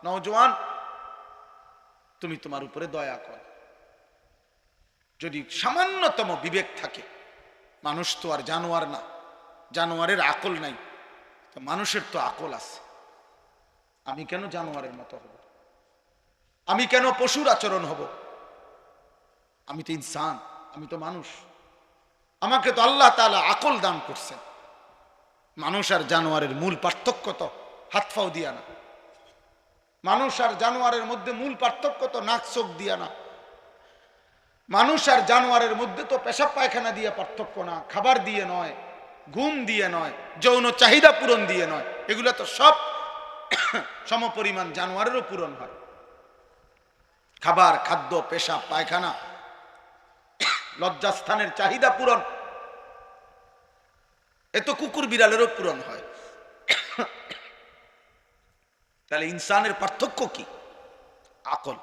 নওজোয়ান, তুমি তোমার উপরে দয়া কর। যদি সামান্যতম বিবেক থাকে, মানুষ তো আর জানোয়ার না, জানোয়ারের আকল নাই, তো মানুষের তো আকল আছে। আমি কেন জানোয়ারের মতো হব? আমি কেন পশুর আচরণ হব? আমি তো ইনসান, আমি তো মানুষ। আমাকে তো আল্লাহ তাআলা আকল দান করছেন। মানুষ আর জানোয়ারের মূল পার্থক্য তো হাতফাও দিয়া না। মানুষ আর জানোয়ারের মধ্যে মূল পার্থক্য তো নাক চোখ দিয়া না। মানুষ আর জানোয়ারের মধ্যে তো পেশাব পায়খানা দিয়ে পার্থক্য না, খাবার দিয়ে নয়, ঘুম দিয়ে নয়, যৌন চাহিদা পূরণ দিয়ে নয়। এগুলো তো সব সমপরিমাণ জানোয়ারেরও পূরণ হয়। খাবার, খাদ্য, পেশাব পায়খানা, লজ্জাস্থানের চাহিদা পূরণ, এ তো কুকুর বিড়ালেরও পূরণ হয়। তাহলে ইনসানের পার্থক্য কি? আকল।